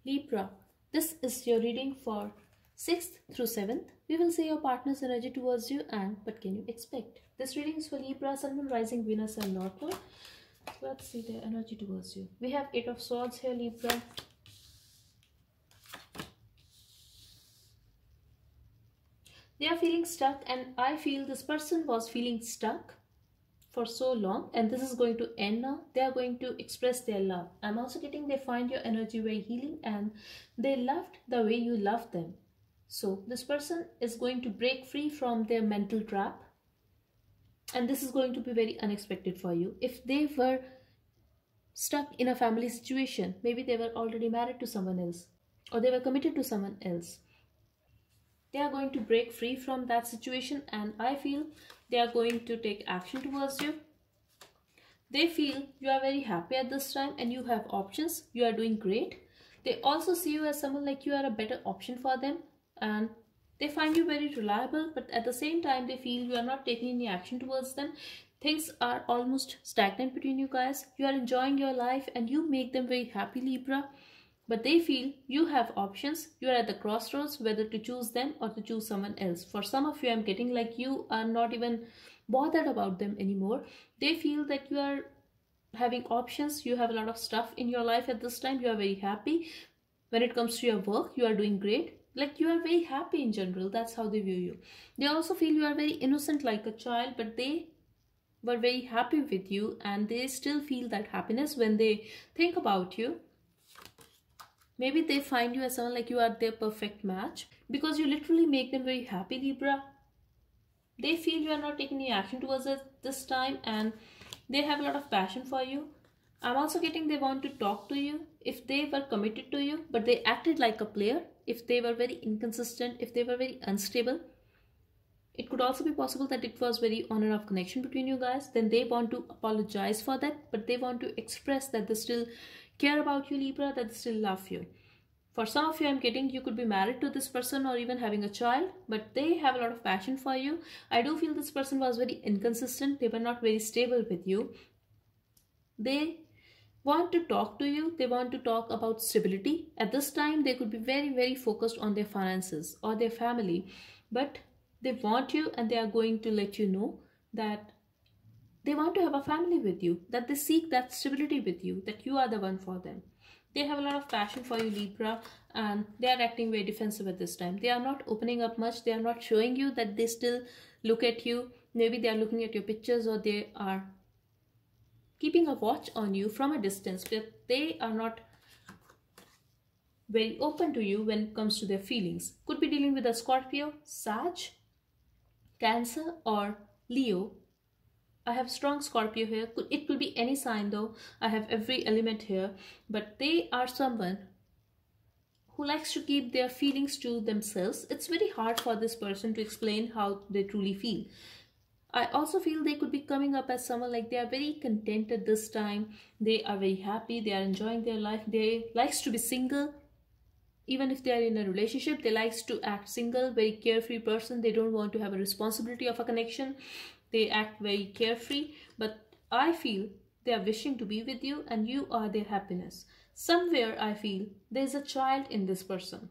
Libra, this is your reading for 6th through 7th. We will see your partner's energy towards you and what can you expect. This reading is for Libra, Sun, Moon, Rising, Venus and North Node. Let's see their energy towards you. We have 8 of Swords here, Libra. They are feeling stuck, and I feel this person was feeling stuck for so long, and this is going to end now. They are going to express their love. I'm also getting they find your energy very healing and they loved the way you loved them. So this person is going to break free from their mental trap, and this is going to be very unexpected for you. If they were stuck in a family situation, maybe they were already married to someone else or they were committed to someone else, they are going to break free from that situation, and I feel they are going to take action towards you. They feel you are very happy at this time and you have options. You are doing great. They also see you as someone like you are a better option for them, and they find you very reliable, but at the same time they feel you are not taking any action towards them. Things are almost stagnant between you guys. You are enjoying your life and you make them very happy, Libra. But they feel you have options. You are at the crossroads whether to choose them or to choose someone else. For some of you, I'm getting like you are not even bothered about them anymore. They feel that you are having options. You have a lot of stuff in your life at this time. You are very happy. When it comes to your work, you are doing great. Like you are very happy in general. That's how they view you. They also feel you are very innocent like a child, but they were very happy with you and they still feel that happiness when they think about you. Maybe they find you as someone like you are their perfect match because you literally make them very happy, Libra. They feel you are not taking any action towards it this time and they have a lot of passion for you. I'm also getting they want to talk to you if they were committed to you, but they acted like a player, if they were very inconsistent, if they were very unstable. It could also be possible that it was very on and off connection between you guys. Then they want to apologize for that, but they want to express that they still care about you, Libra, that they still love you. For some of you, I'm getting you could be married to this person or even having a child, but they have a lot of passion for you. I do feel this person was very inconsistent. They were not very stable with you. They want to talk to you. They want to talk about stability. At this time, they could be very, very focused on their finances or their family, but they want you and they are going to let you know that they want to have a family with you, that they seek that stability with you, that you are the one for them. They have a lot of passion for you, Libra, and they are acting very defensive at this time. They are not opening up much. They are not showing you that they still look at you. Maybe they are looking at your pictures or they are keeping a watch on you from a distance, but they are not very open to you when it comes to their feelings. Could be dealing with a Scorpio, Sag, Cancer or Leo. I have strong Scorpio here. It could be any sign though. I have every element here. But they are someone who likes to keep their feelings to themselves. It's very hard for this person to explain how they truly feel. I also feel they could be coming up as someone like they are very content at this time. They are very happy. They are enjoying their life. They likes to be single. Even if they are in a relationship, they likes to act single, very carefree person. They don't want to have a responsibility of a connection. They act very carefree, but I feel they are wishing to be with you and you are their happiness. Somewhere I feel there's a child in this person.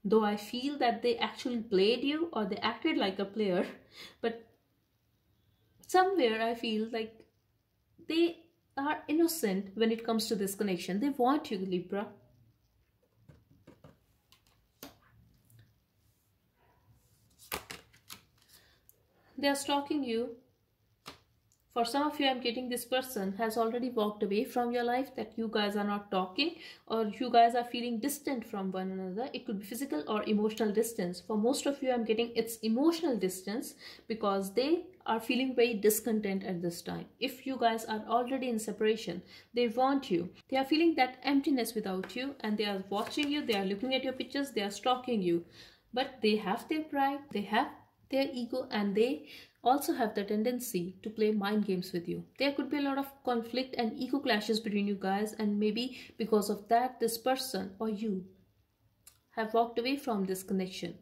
Though I feel that they actually played you or they acted like a player, but somewhere I feel like they are innocent when it comes to this connection. They want you, Libra. They are stalking you. For some of you, I'm getting this person has already walked away from your life, that you guys are not talking or you guys are feeling distant from one another. It could be physical or emotional distance. For most of you, I'm getting it's emotional distance because they are feeling very discontent at this time. If you guys are already in separation, they want you. They are feeling that emptiness without you and they are watching you. They are looking at your pictures. They are stalking you. But they have their pride. They have their ego and they also have the tendency to play mind games with you. There could be a lot of conflict and ego clashes between you guys, and maybe because of that this person or you have walked away from this connection.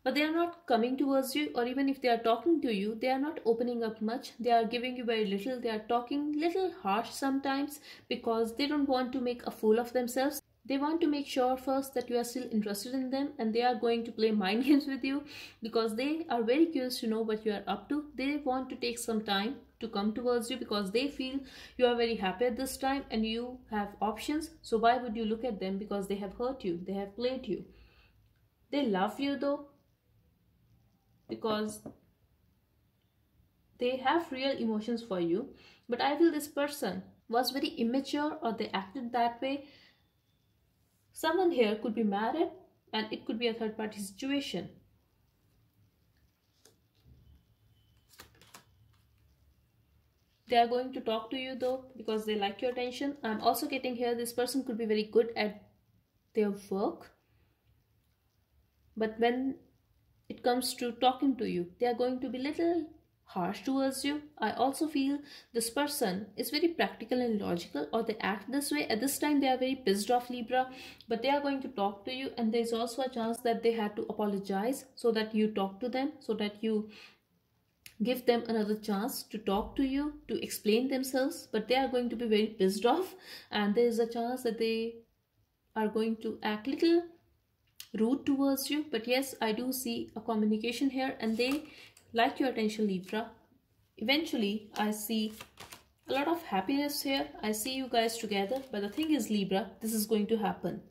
but they are not coming towards you, or even if they are talking to you, they are not opening up much. They are giving you very little. They are talking little harsh sometimes because they don't want to make a fool of themselves. They want to make sure first that you are still interested in them, and they are going to play mind games with you because they are very curious to know what you are up to. They want to take some time to come towards you because they feel you are very happy at this time and you have options. So why would you look at them? Because they have hurt you, they have played you. They love you though, because they have real emotions for you. But I feel this person was very immature, or they acted that way. Someone here could be married, and it could be a third party situation. They are going to talk to you though because they like your attention. I'm also getting here this person could be very good at their work, but when it comes to talking to you, they are going to be little harsh towards you. I also feel this person is very practical and logical, or they act this way. At this time they are very pissed off, Libra, but they are going to talk to you, and there's also a chance that they had to apologize so that you talk to them, so that you give them another chance to talk to you, to explain themselves. But they are going to be very pissed off, and there is a chance that they are going to act little rude towards you. But yes, I do see a communication here, and they like your attention, Libra. Eventually I see a lot of happiness here. I see you guys together. But the thing is, Libra, this is going to happen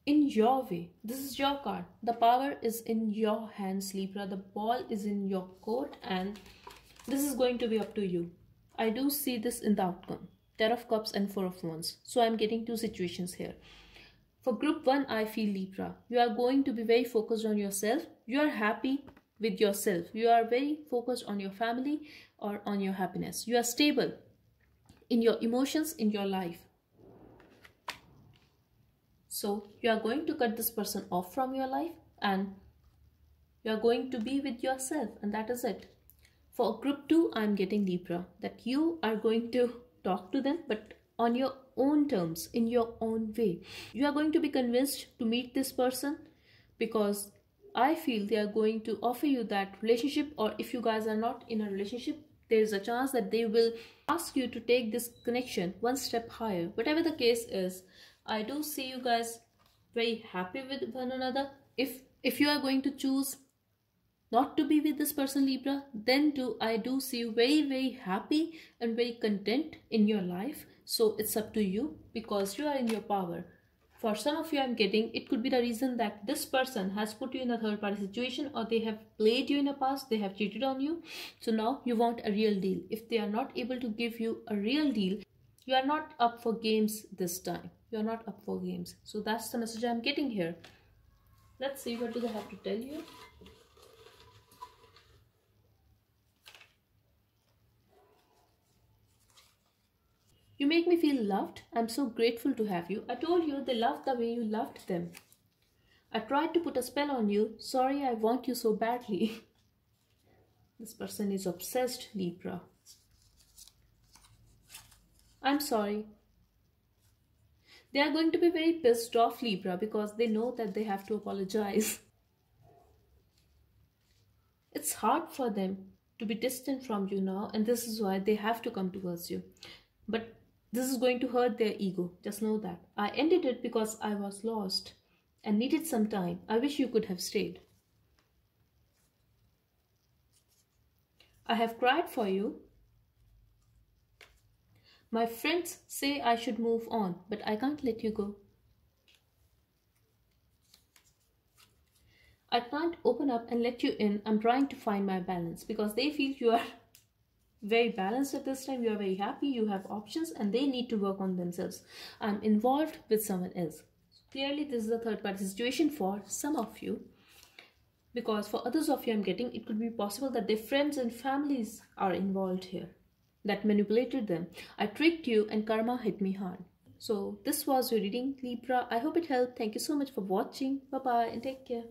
in your way. This is your card. The power is in your hands, Libra. The ball is in your court, and this is going to be up to you. I do see this in the outcome. 10 of Cups and 4 of Wands. So I'm getting two situations here. For group 1, I feel, Libra, you are going to be very focused on yourself. You are happy with yourself. You are very focused on your family or on your happiness. You are stable in your emotions, in your life. So you are going to cut this person off from your life, and you are going to be with yourself, and that is it. For group 2, I am getting, Libra, that you are going to talk to them, but on your own terms, in your own way. You are going to be convinced to meet this person because I feel they are going to offer you that relationship, or if you guys are not in a relationship, there is a chance that they will ask you to take this connection one step higher. Whatever the case is, I do see you guys very happy with one another. If you are going to choose not to be with this person, Libra, then I do see you very happy and very content in your life. So it's up to you because you are in your power. For some of you, I'm getting, it could be the reason that this person has put you in a third party situation, or they have played you in the past, they have cheated on you. So now you want a real deal. If they are not able to give you a real deal, you are not up for games this time. You are not up for games. So that's the message I'm getting here. Let's see, what do they have to tell you? You make me feel loved. I'm so grateful to have you. I told you they loved the way you loved them. I tried to put a spell on you. Sorry, I want you so badly. This person is obsessed, Libra. I'm sorry. They are going to be very pissed off, Libra, because they know that they have to apologize. It's hard for them to be distant from you now, and this is why they have to come towards you. But this is going to hurt their ego. Just know that. I ended it because I was lost and needed some time. I wish you could have stayed. I have cried for you. My friends say I should move on, but I can't let you go. I can't open up and let you in. I'm trying to find my balance because they feel you are very balanced at this time. You are very happy, you have options, and they need to work on themselves. I'm involved with someone else. Clearly this is a third party situation for some of you, because for others of you, I'm getting, it could be possible that their friends and families are involved here that manipulated them. I tricked you and karma hit me hard. So this was your reading, Libra. I hope it helped. Thank you so much for watching. Bye bye and take care.